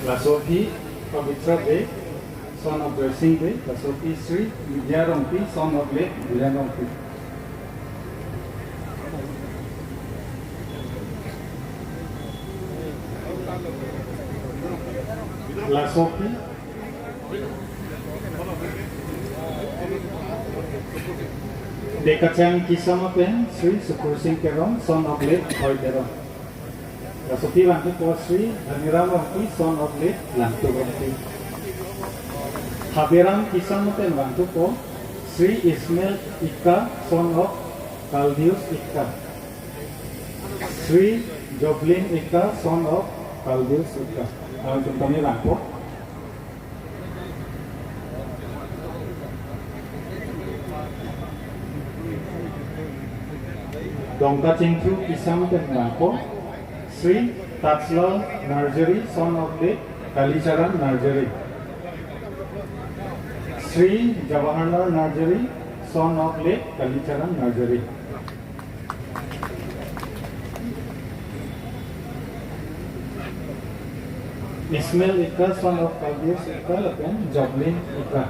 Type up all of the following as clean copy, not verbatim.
Lasopi Pavitra Dey, son of Dressing Dey, Lasopi Sri Vidyarampi, son of late Vidyarampi. Lasopi Dekachan Kisamapen, Sri Sukur Singh Keron, son of late Hoy Keron. Lasopi Bantu po Sri Dhaniram Rampi, son of late Lantu Rampi. Habiram Kisamapen Bantu po Sri Ismail Ika, son of Kaldius Ika. Sri Joblin Ika, son of Kaldius Ika. Contohnya Bantu. Dongka Cingkru Kisam dan Bangko, Sri Tatslal Narjari, son of late Kalicharan Narjari. Sri Jawaharlal Narjari, son of late Kalicharan Narjari. Ismail Ika, son of Kaldius Ika, dan Joblin Ika.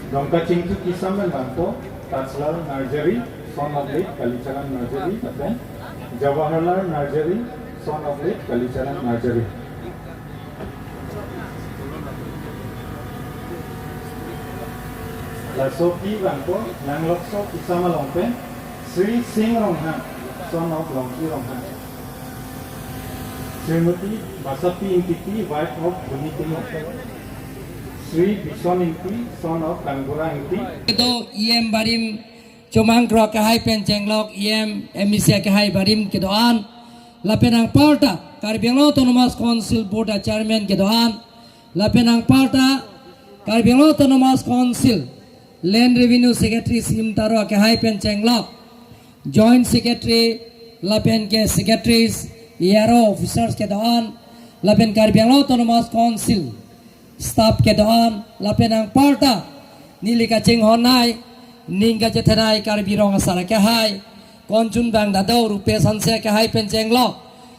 Dongka Cingkru Kisam dan Bangko, Tatslal Narjari, son of late Kalicharan Narjari, dan Jawaharlal Narjari, son of late Kalicharan Narjari. Lasopi Bangko, Langlokso Kisama Longpen, Sri Singh Ronghan, son of Longki Ronghan. Srimati Basapi Inkiti, wife of Bunitino. Sri Bishon Inti, son of Kangura Inti. Kedo IM Barim Comang Kro Kahai Pencenglok IM Emisia Kahai Barim Kedoan Lapenang Parta Karbiang Autonomous Council Board Chairman Kedoan Lapenang Parta Karbiang Autonomous Council Land Revenue Secretary Simtaro Kahai Pencenglok Joint Secretary Lapen Ke Secretaries ERO Officers Kedoan Lapen Karbiang Autonomous Council Staff Kedoan Lapenang Parta Nilika Ching Honai Ninga Jetanai Karbirong Asara Kahai Konjun Bang Dado Rupe Sanse Kahai Pencenglok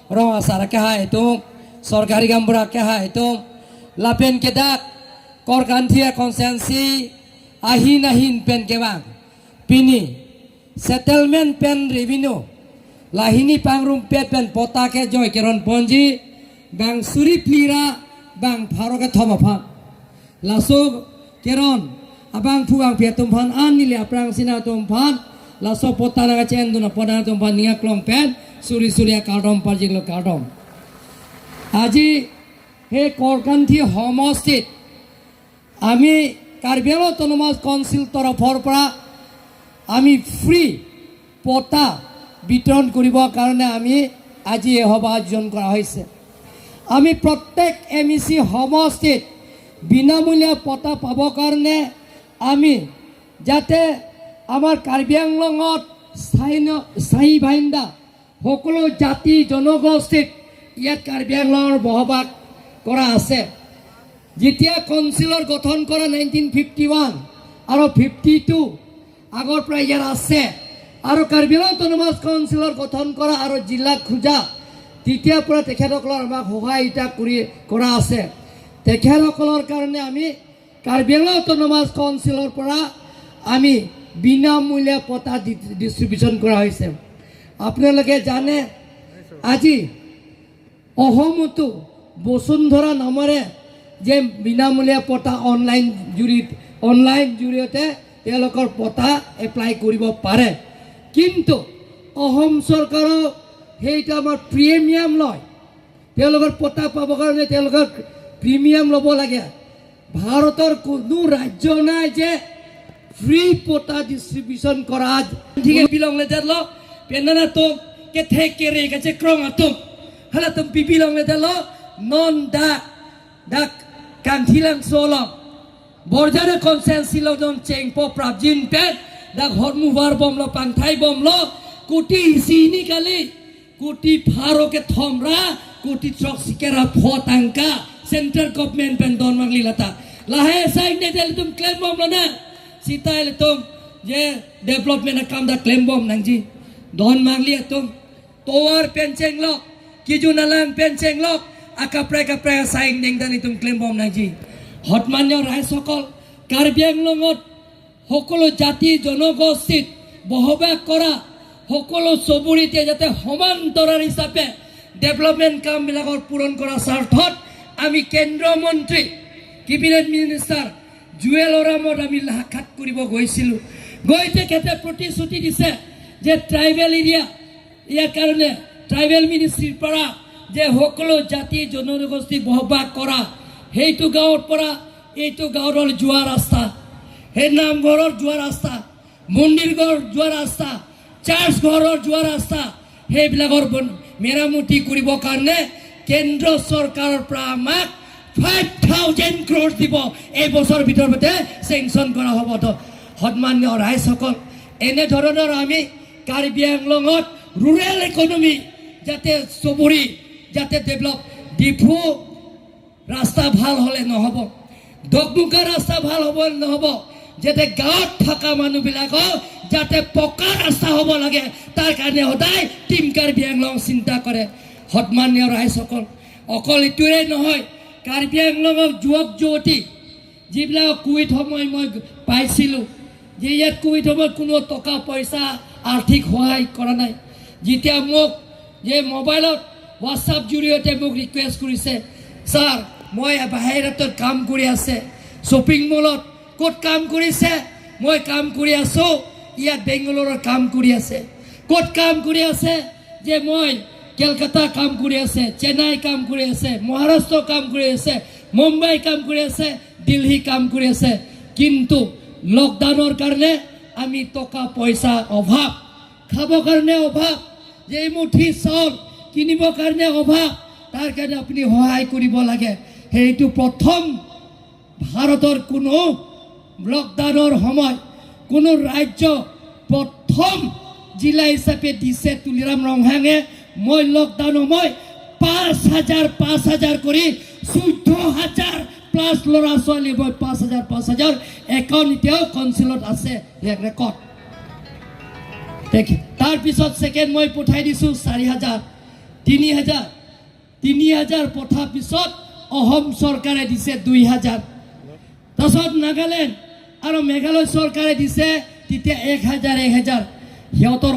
Rong Asara Kahai Tung Sorkari Gambura Kahai Tung Lapen Kedak Korkantia Konsensi Ahin Ahin Pen Kewang Pini Settlement Pen Revenue Lahini Pangrum Pen Potake Joy Keron Ponji Bang Suri Plira Bang Paroga Thomapan Laso Keron Abang Puang Pia Tumpan Anili Aprang Sina Tumpan Laso Potana Cenduna Podana Tumpan Nia Klong Pen Suri Surya Kardom Pajiglo Kardom Aji He Korkanti Homostit Ami Karbiang Autonomous Council Torapor Pra Ami free Pota Biton Kuribo Karne Ami Aji Hoba Jon Kora Hoise আমি প্রত্যেক MEC সমষ্টিত বিনামূলীয়া পটা পাব কাৰণে আমি যাতে আমাৰ কাৰ্বি আংলঙত স্থায়ী বাসিন্দা সকলো জাতি জনগোষ্ঠীক ইয়াত কাৰ্বি আংলঙৰ বসবাস কৰা আছে যেতিয়া কাউন্সিলৰ গঠন কৰা 1951 আৰু 52 আগৰ পৰা ইয়াত আছে আৰু কাৰ্বি আংলং অটোনমাস কাউন্সিলৰ গঠন কৰা আৰু জিলা খোজা তেতিয়াৰ পৰা তেখেতসকলৰ আমাক সহায় ইটা কৰা আছে তেখেতসকলৰ কাৰণে আমি কাৰ্বি আংলং অটোনমাস কাউন্সিলৰ পৰা আমি বিনামূলীয়া পটা ডিস্ট্ৰিবিউচন কৰা হৈছে আপোনালোকে জানে আজি অসমতো বসুন্ধৰা নামেৰে যে বিনামূলীয়া পটা অনলাইন জৰিয়তে তেওঁলোকৰ পটা এপ্লাই কৰিব পাৰে কিন্তু অসম চৰকাৰৰ সেইটা আমাৰ প্ৰিমিয়াম লয় তেওঁলোকৰ পটা পাব কাৰণে তেওঁলোকৰ প্ৰিমিয়াম ল'ব লাগে ভাৰতৰ কোনো ৰাজ্য নাই যে ফ্ৰী পটা ডিস্ট্ৰিবিউচন কৰা ঠিক বিলং লেদালো পেনানা তো কে থেকে রে কাছে ক্রং আতম হালা তো বিবিলং লেদালো নন দা কান্থিলাং সোলং বর্জারে কনসেন্সিলো জন চেংপো প্রাবজিন পেট দা হরমুভার বমলো পাংথাই বমলো কোটি সিনি কালি কোটি ফারোকে থমরা কোটি ট্রক্সিকেরা ফতাঙ্কা সেন্ট্রাল গভর্নমেন্ট পেন দন মাংলি লাতা লাহে সাইড নে তেল তুম ক্লেম বমলো না সিতাইলে তুম যে ডেভেলপমেন্ট কাম দা ক্লেম বম নাংজি দন মাংলি তুম Towar penceng lok, kijunalang penceng lok, akapre saing deng dan itum klaim bom naji. Hotmanyo rai sokol, Karbi Anglongot, Hokolo jati জনগোষ্ঠীত বহবাস কৰা সকলো চবুৰীতে যাতে সমান্তৰাল হিচাপে ডেভেলপমেণ্ট কামবিলাকৰ পূৰণ কৰা স্বাৰ্থত আমি কেন্দ্ৰীয় মন্ত্ৰী কেবিনেট মিনিষ্টাৰ জুৱেল ওৰামত আমি সাক্ষাৎ কৰিব গৈছিলোঁ গৈ তেখেতে প্ৰতিশ্ৰুতি দিছে যে ট্ৰাইবেল এৰিয়া ইয়াৰ কাৰণে ট্ৰাইবেল মিনিষ্ট্ৰীৰ পৰা যে সকলো জাতি জনগোষ্ঠী বহবাস কৰা সেইটো গাঁৱৰ পৰা এইটো গাঁৱৰ যোৱা ৰাস্তা সেই নামঘৰৰ যোৱা ৰাস্তা মন্দিৰ ঘৰ যোৱা ৰাস্তা চাৰ্চ ঘৰৰ যোৱা ৰাস্তা সেইবিলাকৰ মেৰামতি কৰিবৰ কাৰণে কেন্দ্ৰ চৰকাৰৰ পৰা আমাক 5,000 crore দিব এই বছৰ ভিতৰতে চেংচন কৰা হ'ব তো সন্মান্য ৰাইজসকল এনে ধৰণৰ আমি কাৰ্বি আংলঙত ৰুৰেল ইকনমি যাতে চবুৰী যাতে ডেভেলপ ডিফু ৰাস্তা ভাল হ'লে নহ'ব দগমুখা ৰাস্তা ভাল হ'ব নহ'ব যাতে গাঁৱত থকা মানুহবিলাকৰ যাতে পকা ৰাস্তা হ'ব লাগে তাৰ কাৰণে সদায় টিম কাৰ্বি আংলং চিন্তা কৰে সন্মানীয় ৰাইজসকল অকল এইটোৱে নহয় কাৰ্বি আংলঙৰ যুৱক যুৱতী যিবিলাক কোভিড সময় মই পাইছিলোঁ যে ইয়াত কোভিড সময়ত কোনো টকা পইচা আৰ্থিক সহায় কৰা নাই যেতিয়া মোক যে মোবাইলত হোৱাটছআপ জৰিয়তে মোক ৰিকুৱেষ্ট কৰিছে ছাৰ মই বাহিৰত কাম কৰি আছে শ্বপিং মলত ক'ত কাম কৰিছে মই কাম কৰি আছোঁ ইয়াত বেংগলোৰত কাম কৰি আছে ক'ত কাম কৰি আছে যে মই কেলকাতা কাম কৰি আছে চেন্নাই কাম কৰি আছে মহাৰাষ্ট্ৰ কাম কৰি আছে মুম্বাই কাম কৰি আছে দিল্লী কাম কৰি আছে কিন্তু লকডাউনৰ কাৰণে আমি টকা পইচা অভাৱ খাবৰ কাৰণে অভাৱ যে মুঠি চাউল কিনিবৰ কাৰণে অভাৱ তাৰ কাৰণে আপুনি সহায় কৰিব লাগে সেইটো প্ৰথম ভাৰতৰ কোনো লকডাউনৰ সময় কোনো ৰাজ্য প্ৰথম জিলা হিচাপে দিছে তুলিৰাম ৰংহাঙে মই লকডাউন সময় 5,000 কৰি 14,000 প্লাছ ল'ৰা ছোৱালী মই 5,000 একাউণ্ট এতিয়াও কাউন্সিলত আছে ৰেকৰ্ড তাৰপিছত ছেকেণ্ড মই পঠাই দিছোঁ 4,000 3,000 পঠাৰ পিছত অসম চৰকাৰে দিছে 2,000 তাৰপিছত নাগালেণ্ড আৰু মেঘালয় চৰকাৰে দিছে তেতিয়া 1,000 সিহঁতৰ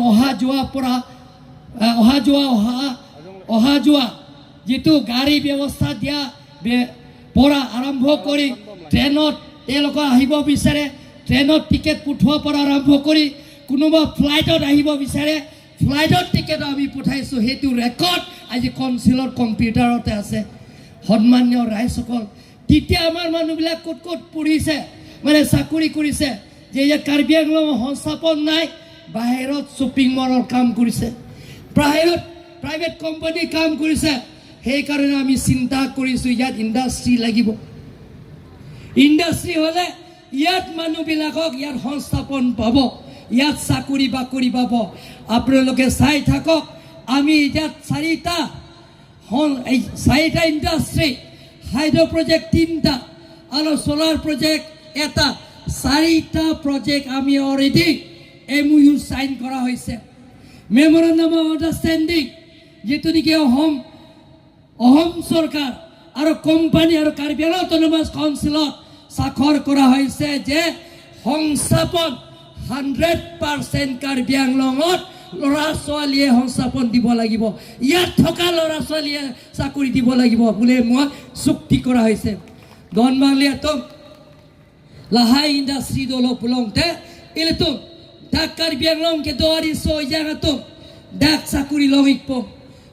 অহা যোৱা যিটো গাড়ী ব্যৱস্থা দিয়া পৰা আৰম্ভ কৰি ট্ৰেইনত তেওঁলোকে আহিব বিচাৰে ট্ৰেইনত টিকেট পঠোৱাৰ পৰা আৰম্ভ কৰি কোনোবা ফ্লাইটত আহিব বিচাৰে ফ্লাইটৰ টিকেট আমি পঠাইছোঁ সেইটো ৰেকৰ্ড আজি কাউন্সিলৰ কম্পিউটাৰতে আছে সন্মানীয় ৰাইজসকল তেতিয়া আমাৰ মানুহবিলাক ক'ত ক'ত পঢ়িছে মানে চাকৰি কৰিছে যে ইয়াত কাৰ্বি আংলঙৰ সংস্থাপন নাই বাহিৰত শ্বপিং মলৰ কাম কৰিছে বাহিৰত প্ৰাইভেট কোম্পানী কাম কৰিছে সেইকাৰণে আমি চিন্তা কৰিছোঁ ইয়াত ইণ্ডাষ্ট্ৰী লাগিব ইণ্ডাষ্ট্ৰী হ'লে ইয়াত মানুহবিলাকক ইয়াত সংস্থাপন পাব ইয়াত চাকৰি বাকৰি পাব আপোনালোকে চাই থাকক আমি ইয়াত 4টা ইণ্ডাষ্ট্ৰী হাইড্ৰ প্ৰজেক্ট 3টা আৰু সোলাৰ প্ৰজেক্ট 1টা 4টা প্ৰজেক্ট আমি অলৰেডি MOU সাইন কৰা হৈছে মেমোৰেণ্ডাম অফ আণ্ডাৰষ্টেণ্ডিং যেটো নেকি অসম চৰকাৰ আৰু কোম্পানী আৰু কাৰ্বি আংলং অটোনমাছ কাউন্সিলত স্বাক্ষৰ কৰা হৈছে যে সংস্থাপন 100% কাৰ্বি আংলঙত ল'ৰা ছোৱালীয়ে সংস্থাপন দিব লাগিব ইয়াত থকা ল'ৰা ছোৱালীয়ে চাকৰি দিব লাগিব বুলি মই চুক্তি কৰা হৈছে দনমালিয়াতো লাহাই ইণ্ডাষ্ট্ৰী দল পুলংতে ইলেতো dak Karbi Anglong ke doari so yang atum dak sakuri longik po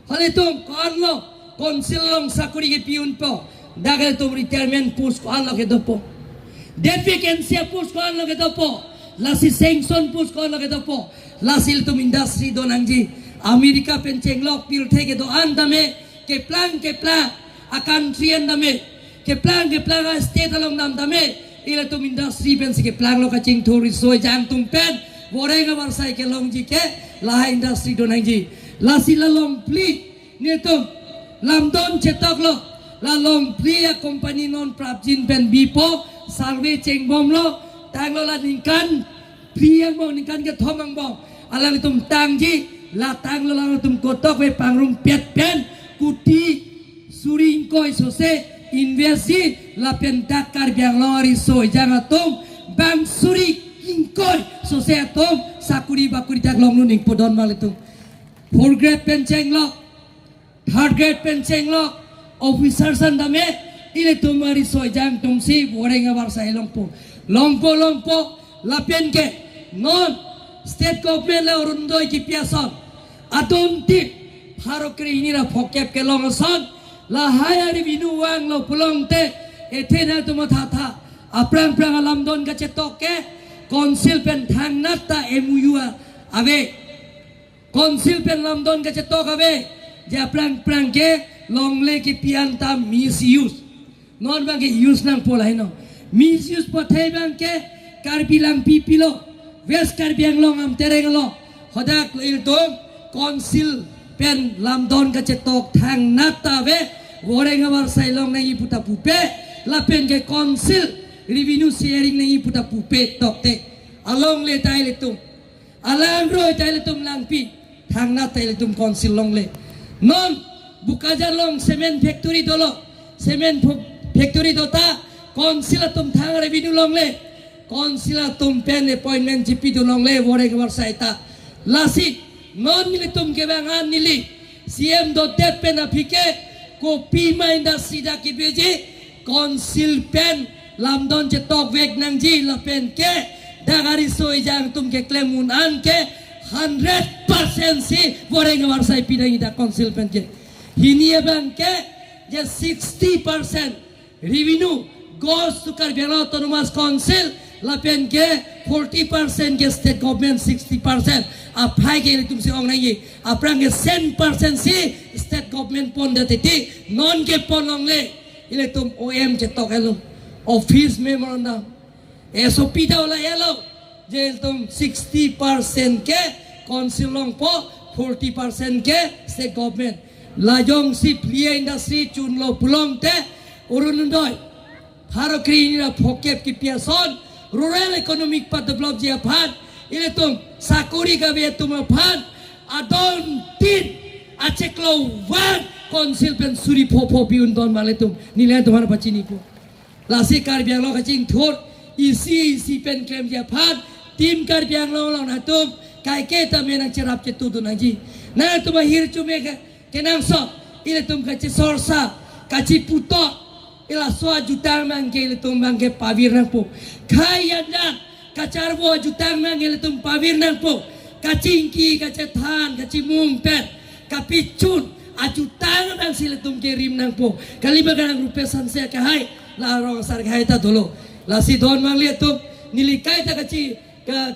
hal itu kanlo konsil long sakuri ke piun po dak itu retirement push ko anlo ke dopo debt vacancy push ko anlo ke dopo lasi sanction push ko anlo ke dopo lasil tum industry donangji Amerika penceng lok pil theke do andame ke plan akan trian dame ke plan state along nam dame ila tum industry pensi ke plan lo kacing tourist so jang tum pen Boreng amar cycle long jike lah industry donangji la sila long pli netum lamdon cetak lo la long pli ya company non prapjin pen bipo survey chengbom lo tang lo la ningkan pli yang bong ningkan ke thomang bong alang tum tangji latang lalang tum kotok we pangrum pet pen kuti suring koi sose investi lapen takar biang lori so jangan tum bang suri kingkoi sose tum sakuri bakuri tak long nuning podon malitum 4 grade pen cenglok 3rd grade pen cenglok officer sandame ile tumari so jang tum si borenga warsa longpo lapen ke non state government la urundoi ki piason adon tit harokri ini ra phokep ke longason la hayari binu wang lo pulong te ethena tuma tha aprang prang alam don ka chetok ke council pen thang nata MOU ave council pen lam don ka chetok ave je aprang prang ke longle ki pianta misuse non bang ke use nang polai no misuse pathai bang ke karbilang pipilo west karbiang long am tereng lo hodak il dong council pen lam don ka chetok thang nata ve goreng awar sailong nai puta pupe la pen ke council revenue sharing nai puta pupe tokte along le tai le tum alang roi tai le tum lang pi thang na tai le tum council long le non bukaja long cement factory dolo cement factory dota council tum thang revenue long le council tum pen appointment GP do long le goreng awar saita lasi non nili tum ke bangan nili CM do det pen apike kopi ma industry da ki beji council pen lamdon je tok vek nang ji la pen ke dagari soi jang tum ke klemun an ke 100% si boreng war sai pidang ida council pen ke hini bang ke je 60% revenue goes to Karbiang Autonomous Council la pen ke 40% ke state government 60% apai ke tum si ong nang yi aprang ke 10% si state government pon de ti non ke pon long le ile tum OM je tok elo office memorandum SOP da ola elo je tum 60% ke council long po 40% ke state government lajong si plia industry chun lo pulong te urun doi haro kri ni phokep ki piason rural economic pa develop je phan ile tum sakuri ka be tum phan adon tin acheklo wan council pen suri pho piun don male tum nile tumhar bachini po lasi Karbiang lo kaching thor isi pen claim je phan tim Karbiang lo na tum kai ke ta menang cerap ce tu na ji na tum hir chume ke nang so ile tum kachi sorsa kachi puto ila so jutang mang ke ile tum mang ke pavir nang po khai yanda kacar bo jutang mang ile tum pavir nang po kacingki kace than kaci mung pet kapichun ajutang nang sile tum ke rim nang po kali bagang rupe sanse ke hai la rong sar khai ta dolo la si don mang le tum nili kai ta kaci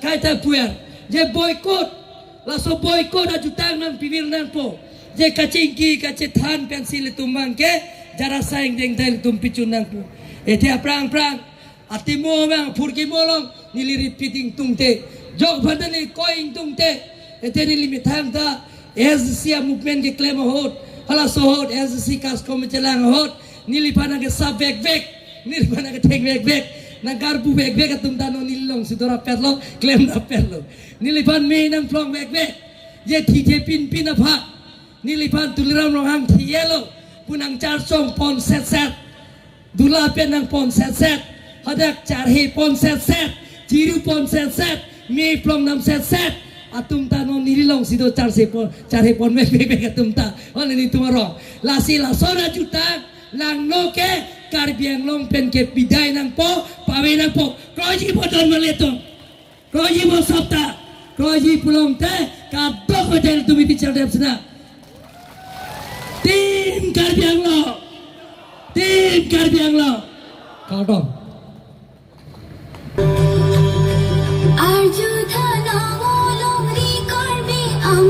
kai ta puer je boycott la so boycott ajutang nang pivir nang po je kacingki kace than pen sile tum mang ke jara saing deng deng tum pichun nang po ete aprang atimo mang purki molong nili repeating tungte jog bhandani koing tungte ete nili mithang ta SC movement ke claim hot hala so hot SC kas komechelang hot nili pana ke sab vek nili pana ke thek vek na garbu vek atum tano nili long sidora perlo claim na perlo nili pan me nang flong vek je thi pin apha nili pan tuliram rohang thielo punang char song pon set dula pen nang pon set hadak char he pon set jiru pon set me plong nam set atum ta no nililong sido char he pon me atum ta ole ni tumaro la si la sona juta lang no ke Karbiang long pen ke bidai nang po pawe nang po kroji bodon maleto kroji mo sapta kroji pulong te ka do hotel tumi bicara dem sana tim Karbiang lo kau dong Arju thana wolong ri karbe am